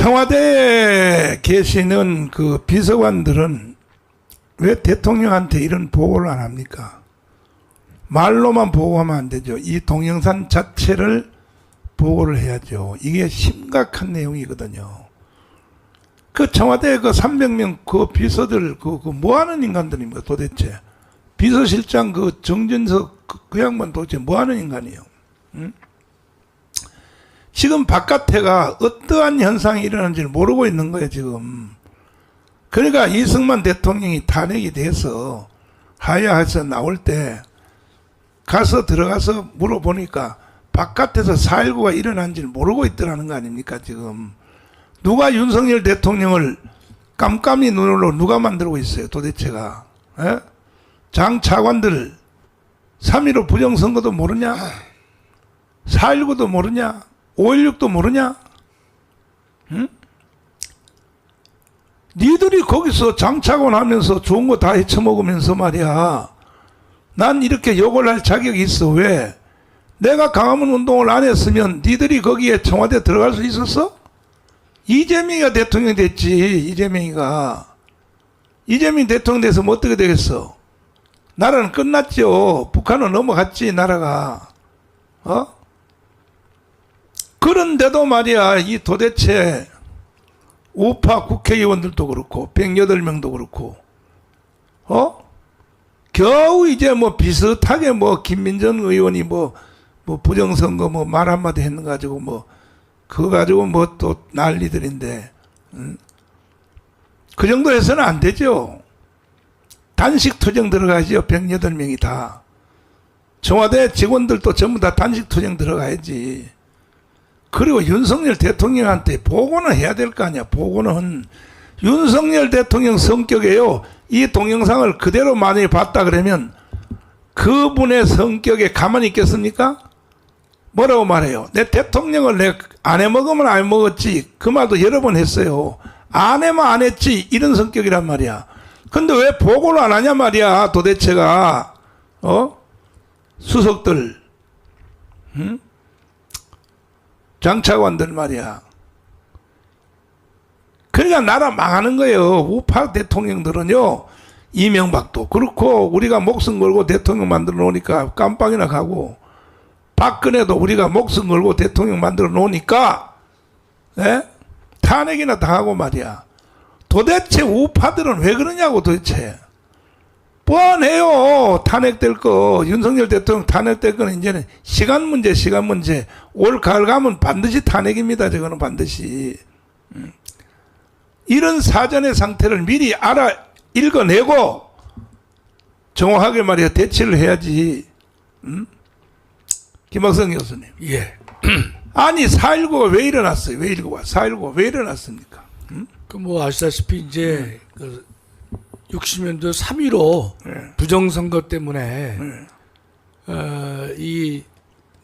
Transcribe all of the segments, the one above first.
청와대에 계시는 그 비서관들은 왜 대통령한테 이런 보고를 안 합니까? 말로만 보고하면 안 되죠. 이 동영상 자체를 보고를 해야죠. 이게 심각한 내용이거든요. 그 청와대 그 300명 그 비서들 그 뭐 하는 인간들입니까 도대체? 비서실장 그 정진석 그 양반 도대체 뭐 하는 인간이에요? 응? 지금 바깥에가 어떠한 현상이 일어나는지를 모르고 있는 거예요, 지금. 그러니까 이승만 대통령이 탄핵이 돼서 하야해서 나올 때 가서 들어가서 물어보니까 바깥에서 4.19가 일어난지를 모르고 있더라는 거 아닙니까, 지금. 누가 윤석열 대통령을 깜깜이 눈으로 누가 만들고 있어요, 도대체가. 에? 장 차관들 3.15 부정선거도 모르냐? 4.19도 모르냐? 5.16도 모르냐? 응? 니들이 거기서 장차관 하면서 좋은 거 다 헤쳐먹으면서 말이야. 난 이렇게 욕을 할 자격이 있어. 왜? 내가 강화문 운동을 안 했으면 니들이 거기에 청와대 들어갈 수 있었어? 이재명이가 대통령이 됐지. 이재명이 대통령 돼서 뭐 어떻게 되겠어? 나라는 끝났죠. 북한은 넘어갔지, 나라가. 어? 그런데도 말이야, 이 도대체 우파 국회의원들도 그렇고 108명도 그렇고 겨우 이제 뭐 비슷하게 뭐 김민전 의원이 뭐 부정선거 뭐 말 한마디 했는 가지고 뭐 그거 가지고 뭐 또 난리들인데 그 정도 해서는 안 되죠. 단식 투쟁 들어가야죠. 108명이 다. 청와대 직원들도 전부 다 단식 투쟁 들어가야지. 그리고 윤석열 대통령한테 보고는 해야 될 거 아니야. 보고는. 윤석열 대통령 성격에요. 이 동영상을 그대로 만약에 봤다 그러면 그분의 성격에 가만히 있겠습니까? 뭐라고 말해요? 내 대통령을 내가 안 해먹으면 안 해먹었지. 그 말도 여러 번 했어요. 안 해면 안 했지. 이런 성격이란 말이야. 근데 왜 보고를 안 하냐 말이야. 도대체가. 수석들. 응? 장차관들 말이야. 그러니까 나라 망하는 거예요. 우파 대통령들은요. 이명박도 그렇고 우리가 목숨 걸고 대통령 만들어 놓으니까 깜빡이나 가고 박근혜도 우리가 목숨 걸고 대통령 만들어 놓으니까 탄핵이나 당하고 말이야. 도대체 우파들은 왜 그러냐고 도대체. 뻔해요. 탄핵될 거. 윤석열 대통령 탄핵될 거는 이제는 시간 문제. 올 가을 가면 반드시 탄핵입니다. 저거는 반드시. 이런 사전의 상태를 미리 읽어내고 정확하게 말이야 대처를 해야지. 김학성 교수님. 예. 아니 4.19가 왜 일어났어요? 4.19가 왜 일어났습니까? 그 뭐 아시다시피 이제 그 60년도 3.15 부정선거 때문에 이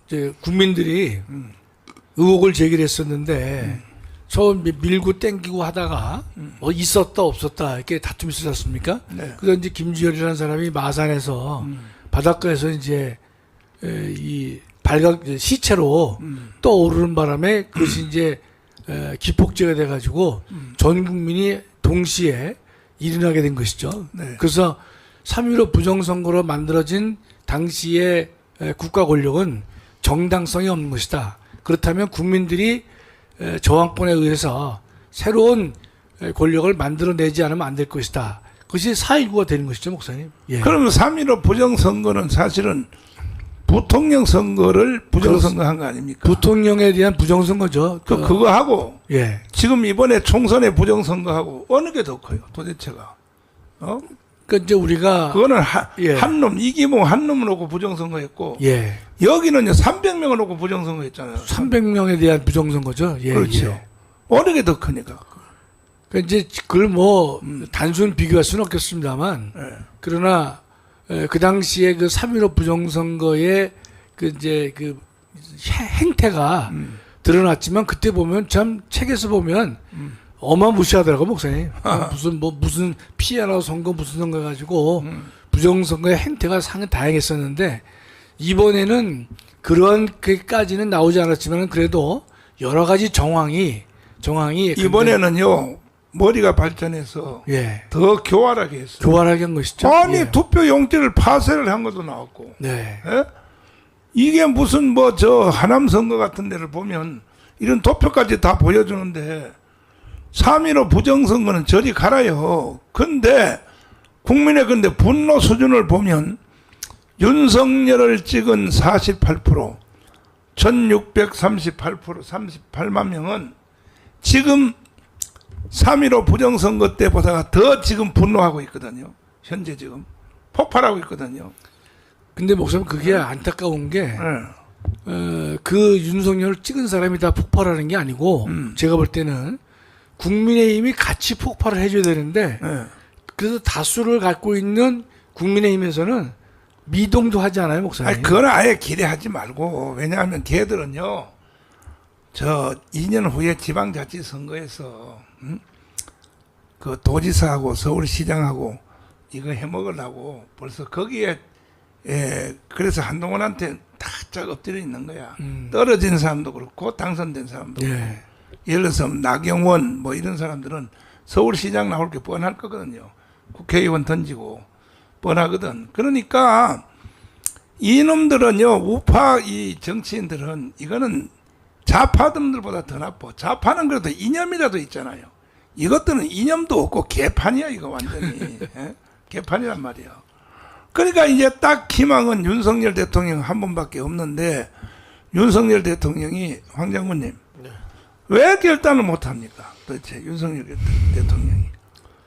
이제 국민들이 의혹을 제기했었는데 처음 밀고 땡기고 하다가 뭐 있었다 없었다 이렇게 다툼이 있었지 않습니까? 네. 그래서 이제 김주열이라는 사람이 마산에서 바닷가에서 이제 이 발각 시체로 떠오르는 바람에 그것이 이제 기폭제가 돼가지고 전 국민이 동시에 일어나게 된 것이죠. 네. 그래서 3.15 부정선거로 만들어진 당시의 국가 권력은 정당성이 없는 것이다. 그렇다면 국민들이 저항권에 의해서 새로운 권력을 만들어내지 않으면 안 될 것이다. 그것이 4.19가 되는 것이죠, 목사님. 예. 그러면 3.15 부정선거는 사실은 부통령 선거를 부정선거한 거 아닙니까? 부통령에 대한 부정선거죠. 그거 하고 예. 지금 이번에 총선에 부정선거하고 어느 게 더 커요 도대체가? 그 이제 우리가 그거는 예. 한놈 이기모 한 놈을 놓고 부정선거했고 예. 여기는요 300명을 놓고 부정선거했잖아요. 300명에 대한 부정선거죠. 예. 그렇죠. 예. 어느 게 더 크니까? 그 이제 그걸 뭐 단순 비교할 수는 없겠습니다만 그러나 그 당시에 그 3.15 부정선거의 그 이제 그 행태가 드러났지만 그때 보면 참 책에서 보면 어마무시하더라고 목사님. 무슨 피해라 선거 무슨 선거 가지고 부정선거의 행태가 상당히 다양했었는데 이번에는 그런 그까지는 나오지 않았지만 그래도 여러 가지 정황이 정황이 이번에는요 머리가 발전해서 예. 더 교활하게 했어요. 교활하게 한 것이죠. 아니 예. 투표 용지를 파쇄를 한 것도 나왔고. 네. 예? 이게 무슨 뭐 저 하남 선거 같은 데를 보면 이런 도표까지 다 보여주는데 3.15 부정선거는 저리 갈아요. 근데 국민의 근데 분노 수준을 보면 윤석열을 찍은 48%, 1638%, 38만 명은 지금 3.15 부정선거 때보다 더 지금 분노하고 있거든요. 현재 지금 폭발하고 있거든요. 근데 목사님 그게 안타까운 게 예. 그 윤석열을 찍은 사람이 다 폭발하는 게 아니고 제가 볼 때는 국민의힘이 같이 폭발을 해줘야 되는데 예. 그래서 다수를 갖고 있는 국민의힘에서는 미동도 하지 않아요, 목사님? 아니, 그건 아예 기대하지 말고, 왜냐하면 걔들은요, 저 2년 후에 지방자치선거에서, 그 도지사하고 서울시장하고 이거 해먹으려고 벌써 거기에, 예, 그래서 한동훈한테 탁 엎드려 있는 거야. 떨어진 사람도 그렇고, 당선된 사람도 그렇고. 예. 예를 들어서 나경원 뭐 이런 사람들은 서울시장 나올 게 뻔할 거거든요. 국회의원 던지고 뻔하거든. 그러니까 이놈들은요, 우파 이 정치인들은 이거는 좌파들보다 더 나빠. 좌파는 그래도 이념이라도 있잖아요. 이것들은 이념도 없고 개판이야 이거 완전히. 예? 개판이란 말이야. 그러니까 이제 딱 희망은 윤석열 대통령 한 번밖에 없는데 윤석열 대통령이 황 장군님 왜 결단을 못합니까? 도대체 윤석열 대통령이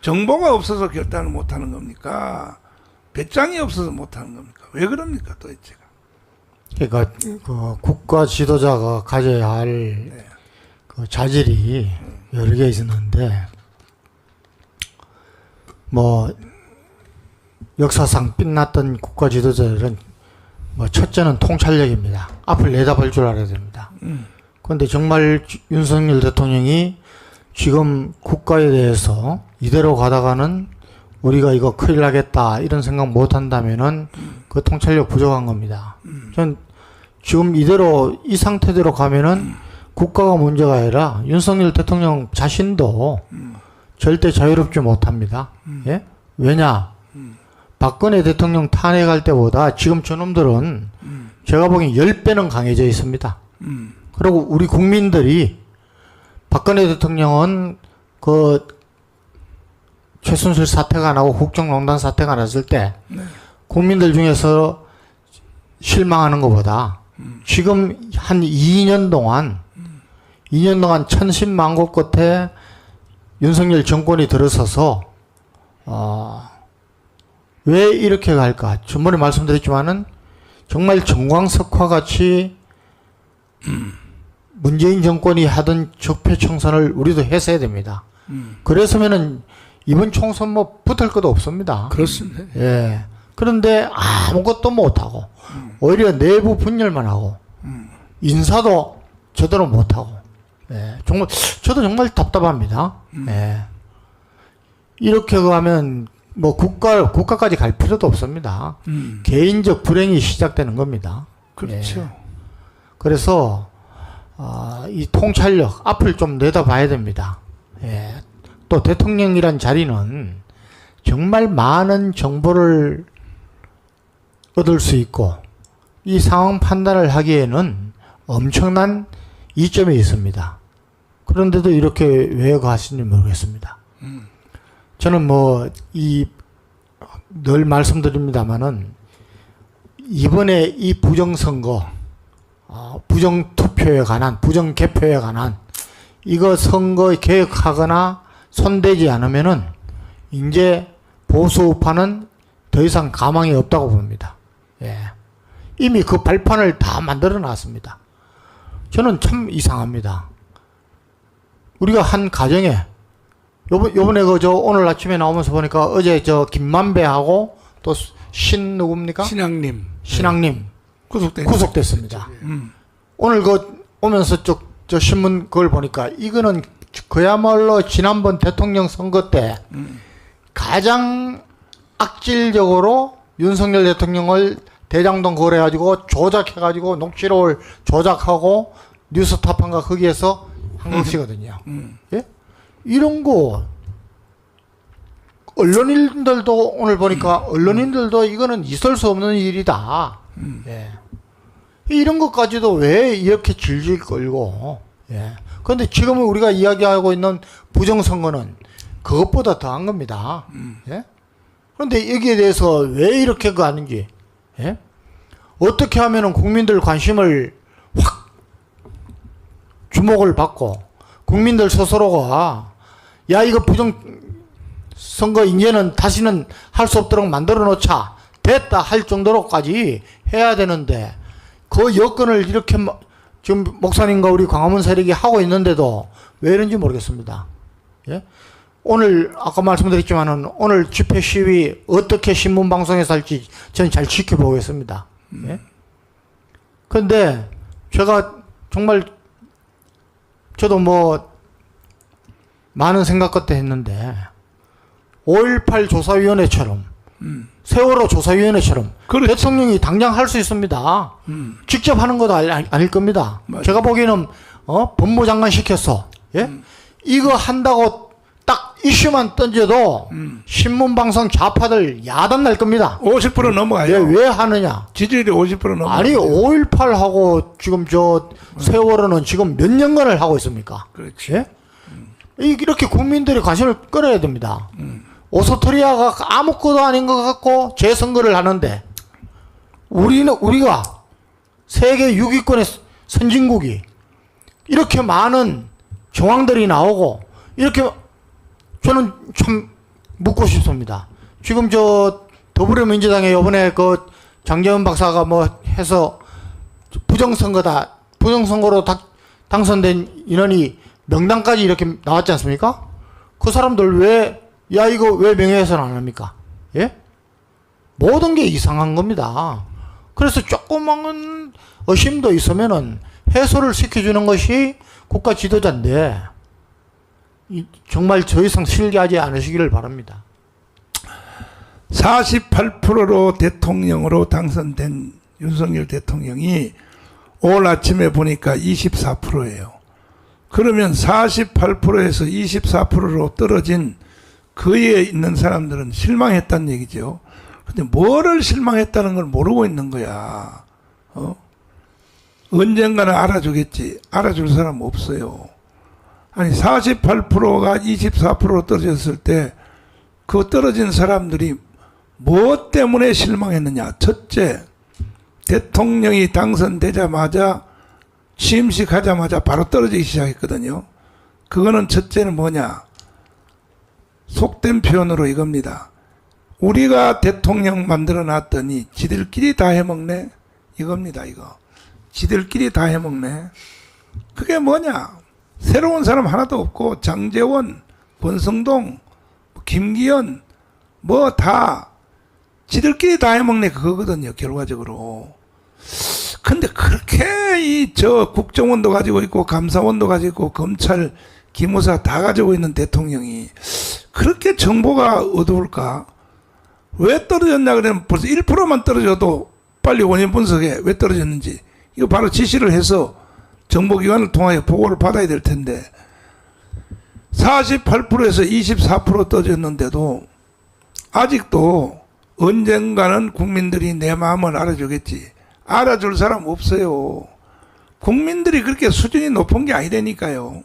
정보가 없어서 결단을 못하는 겁니까? 배짱이 없어서 못하는 겁니까? 왜 그럽니까 도대체가? 그러니까 그 국가 지도자가 가져야 할 그 자질이 여러 개 있었는데 뭐 역사상 빛났던 국가 지도자들은 뭐 첫째는 통찰력입니다. 앞을 내다볼 줄 알아야 됩니다. 그런데 정말 윤석열 대통령이 지금 국가에 대해서 이대로 가다가는 우리가 이거 큰일 나겠다 이런 생각 못 한다면은 그 통찰력 부족한 겁니다. 전 지금 이대로 이 상태대로 가면은 국가가 문제가 아니라 윤석열 대통령 자신도 절대 자유롭지 못합니다. 예? 왜냐? 박근혜 대통령 탄핵할 때보다 지금 저놈들은 제가 보기엔 10배는 강해져 있습니다. 그리고 우리 국민들이 박근혜 대통령은 그 최순실 사태가 나고 국정농단 사태가 났을 때 국민들 중에서 실망하는 것보다 지금 한 2년 동안 천신만고 끝에 윤석열 정권이 들어서서 왜 이렇게 갈까? 전번에 말씀드렸지만은 정말 정광석화 같이 문재인 정권이 하던 적폐청산을 우리도 했어야 됩니다. 그랬으면은 이번 총선 뭐 붙을 것도 없습니다. 그렇습니다. 예. 그런데 아무것도 못하고 오히려 내부 분열만 하고 인사도 제대로 못하고 예. 정말 저도 정말 답답합니다. 예. 이렇게 가면 뭐 국가까지 갈 필요도 없습니다. 개인적 불행이 시작되는 겁니다. 그렇죠. 예. 그래서 이 통찰력 앞을 좀 내다봐야 됩니다. 예. 또 대통령이란 자리는 정말 많은 정보를 얻을 수 있고 이 상황 판단을 하기에는 엄청난 이점이 있습니다. 그런데도 이렇게 왜 가시는지 모르겠습니다. 저는 뭐 늘 말씀드립니다마는 이번에 이 부정선거, 부정투표에 관한, 부정개표에 관한 이거 선거 개혁하거나 손대지 않으면은 이제 보수우파는 더 이상 가망이 없다고 봅니다. 예. 이미 그 발판을 다 만들어 놨습니다. 저는 참 이상합니다. 우리가 한 가정에 요번에 오늘 아침에 나오면서 보니까 어제 김만배하고 또 누굽니까? 신앙님 구속됐습니다. 오늘 오면서 저 신문 그걸 보니까 이거는 그야말로 지난번 대통령 선거 때 가장 악질적으로 윤석열 대통령을 대장동 그걸 해가지고 조작해가지고 녹취록을 조작하고 뉴스타판과 거기에서 한국시거든요. 예? 이런 거 언론인들도 오늘 보니까 언론인들도 이거는 있을 수 없는 일이다. 예. 이런 것까지도 왜 이렇게 질질 끌고, 예. 그런데 지금 우리가 이야기하고 있는 부정선거는 그것보다 더한 겁니다. 예. 그런데 여기에 대해서 왜 이렇게 하는지, 예. 어떻게 하면은 국민들 관심을 확 주목을 받고 국민들 스스로가 야 이거 부정선거 이제는 다시는 할 수 없도록 만들어 놓자 됐다 할 정도로까지 해야 되는데 그 여건을 이렇게 지금 목사님과 우리 광화문 세력이 하고 있는데도 왜 이런지 모르겠습니다. 예? 오늘 아까 말씀드렸지만은 오늘 집회 시위 어떻게 신문 방송에서 할지 저는 잘 지켜보겠습니다. 예? 근데 제가 정말 저도 뭐 많은 생각 끝에 했는데 5.18 조사위원회처럼 세월호 조사위원회처럼 그렇지. 대통령이 당장 할 수 있습니다. 직접 하는 것도 아닐 겁니다. 맞아요. 제가 보기에는 법무장관 시켰어. 예? 이거 한다고 딱 이슈만 던져도 신문방송 좌파들 야단 날 겁니다. 50% 예, 넘어가요. 왜 하느냐? 지지율이 50% 넘어가요. 아니 5.18하고 지금 저 세월호는 지금 몇 년간을 하고 있습니까? 그렇지. 예? 이렇게 국민들이 관심을 끌어야 됩니다. 오스트리아가 아무것도 아닌 것 같고 재선거를 하는데 우리가 세계 6위권의 선진국이 이렇게 많은 정황들이 나오고 이렇게 저는 참 묻고 싶습니다. 지금 저 더불어민주당에 이번에 그 장재원 박사가 뭐 해서 부정선거로 당선된 인원이 명단까지 이렇게 나왔지 않습니까? 그 사람들 이거 왜 명예훼손 안 합니까? 예? 모든 게 이상한 겁니다. 그래서 조그마한 의심도 있으면은 해소를 시켜주는 것이 국가 지도자인데, 정말 더 이상 실기하지 않으시기를 바랍니다. 48%로 대통령으로 당선된 윤석열 대통령이 오늘 아침에 보니까 24%예요. 그러면 48%에서 24%로 떨어진 그에 있는 사람들은 실망했다는 얘기죠. 근데 뭐를 실망했다는 걸 모르고 있는 거야. 언젠가는 알아주겠지. 알아줄 사람 없어요. 아니 48%가 24%로 떨어졌을 때 그 떨어진 사람들이 뭐 때문에 실망했느냐. 첫째, 대통령이 당선되자마자 취임식하자마자 바로 떨어지기 시작했거든요. 그거는 첫째는 뭐냐. 속된 표현으로 이겁니다. 우리가 대통령 만들어 놨더니 지들끼리 다 해먹네. 이겁니다. 이거. 지들끼리 다 해먹네. 그게 뭐냐. 새로운 사람 하나도 없고 장제원, 권성동, 김기현 뭐 다 지들끼리 다 해먹네. 그거거든요. 결과적으로. 근데 그렇게 국정원도 가지고 있고 감사원도 가지고 있고 검찰 기무사 다 가지고 있는 대통령이 그렇게 정보가 어두울까? 왜 떨어졌냐 그러면 벌써 1%만 떨어져도 빨리 원인 분석해. 왜 떨어졌는지. 이거 바로 지시를 해서 정보기관을 통하여 보고를 받아야 될 텐데 48%에서 24% 떨어졌는데도 아직도 언젠가는 국민들이 내 마음을 알아주겠지. 알아줄 사람 없어요. 국민들이 그렇게 수준이 높은 게 아니라니까요.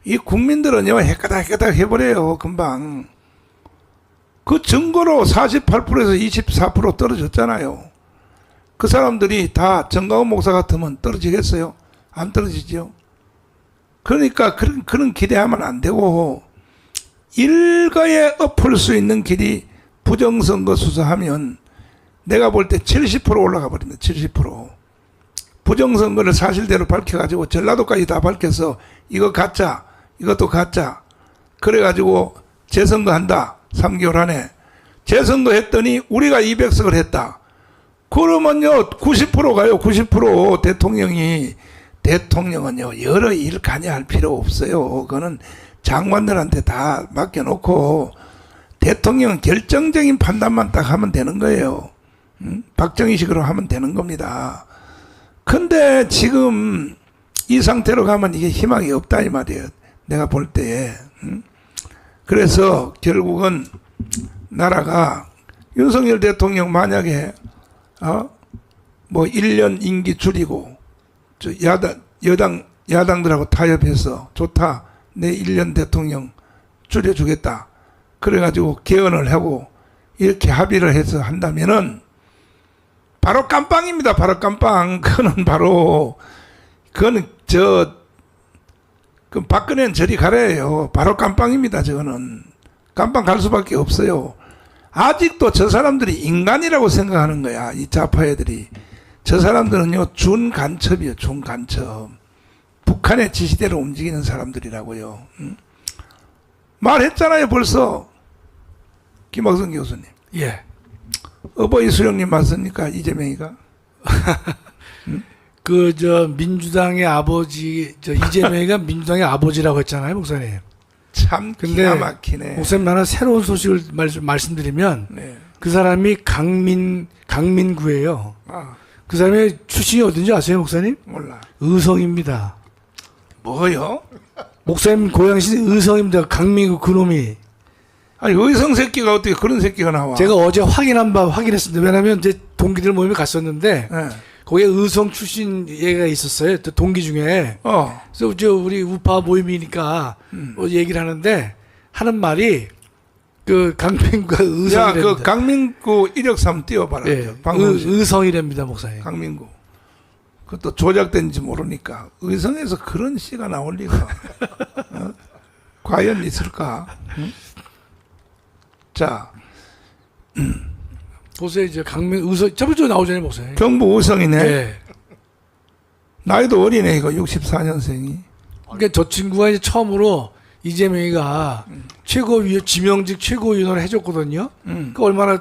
이 국민들은요, 헷가닥 해버려요, 금방. 그 증거로 48%에서 24% 떨어졌잖아요. 그 사람들이 다 정강훈 목사 같으면 떨어지겠어요? 안 떨어지죠. 그러니까 그런 기대하면 안 되고, 일거에 엎을 수 있는 길이 부정선거 수사하면 내가 볼 때 70% 올라가 버립니다. 70%. 부정선거를 사실대로 밝혀가지고 전라도까지 다 밝혀서 이거 가짜, 이것도 가짜. 그래가지고 재선거 한다. 3개월 안에. 재선거 했더니 우리가 200석을 했다. 그러면요 90% 가요. 90% 대통령은요 여러 일 관여할 필요 없어요. 그거는 장관들한테 다 맡겨놓고 대통령은 결정적인 판단만 딱 하면 되는 거예요. 박정희식으로 하면 되는 겁니다. 근데 지금 이 상태로 가면 이게 희망이 없다 이 말이에요. 내가 볼 때에. 그래서 결국은 나라가 윤석열 대통령 만약에 뭐 1년 임기 줄이고 저 야당들하고 타협해서 좋다. 내 1년 대통령 줄여주겠다. 그래가지고 개헌을 하고 이렇게 합의를 해서 한다면은 바로 깜빵입니다. 바로 깜빵. 그거는 그 박근혜는 저리 가래요. 바로 깜빵입니다. 저거는 깜빵 갈 수밖에 없어요. 아직도 저 사람들이 인간이라고 생각하는 거야. 이 좌파 애들이. 저 사람들은요 준간첩이에요. 준간첩. 북한의 지시대로 움직이는 사람들이라고요. 말했잖아요. 벌써 김학성 교수님. 예. 어버이 수령님 맞습니까? 이재명이가? 민주당의 아버지, 이재명이가 민주당의 아버지라고 했잖아요, 목사님. 참 근데 기가 막히네. 목사님, 하나 새로운 소식을 말씀드리면, 네. 그 사람이 강민구예요. 아, 그 사람의 출신이 어딘지 아세요, 목사님? 몰라. 의성입니다. 뭐요? 목사님 고향시 의성입니다. 강민구 그놈이. 아니 의성 새끼가 어떻게 그런 새끼가 나와? 제가 어제 확인했습니다. 왜냐면 이제 동기들 모임에 갔었는데, 네. 거기에 의성 출신 얘가 있었어요. 또 동기 중에. 그래서 우리 우파 모임이니까 뭐 얘기를 하는 말이 그 강민구가 야, 의성이랍니다. 그 강민구 이력서 한번 띄워봐라. 예, 방송실. 의성이랍니다, 목사님. 강민구. 그것도 조작된지 모르니까 의성에서 그런 씨가 나올 리가 과연 있을까? 응? 자, 보세요, 이제 의성 저번 주에 나오잖아요, 목사님. 경북 의성이네. 예. 나이도 어리네 이거 64년생이. 그러니까 저 친구가 이제 처음으로 이재명이가 지명직 최고위원을 해줬거든요. 그 얼마나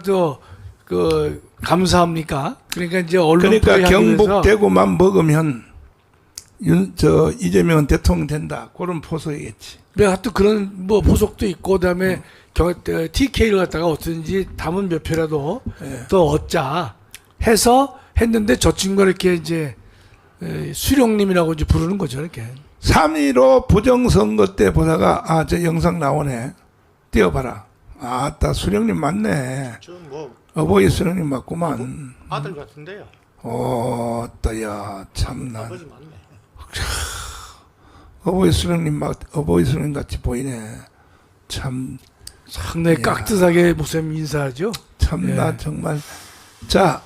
감사합니까? 그러니까 이제 언론 그러니까 경북 포위하기 위해서 대구만 먹으면 이재명은 대통령 된다. 그런 포석이겠지. 내가 또 그런 뭐 포석도 있고 그다음에 TK를 갖다가 어떻든지 담은 몇 표라도 또 얻자 해서 했는데 저 친구가 이렇게 이제 수령님이라고 이제 부르는 거죠, 이렇게. 3.15 부정선거 때 보다가 저 영상 나오네. 띄워봐라. 아따 수령님 맞네. 저뭐 어버이 수령님 맞구만. 아들 같은데요. 따야 참나. 아버지 맞네. 어버이 수령님 같이 보이네. 참 상당히 깍듯하게 목사님 인사하죠. 참나 예. 정말. 자.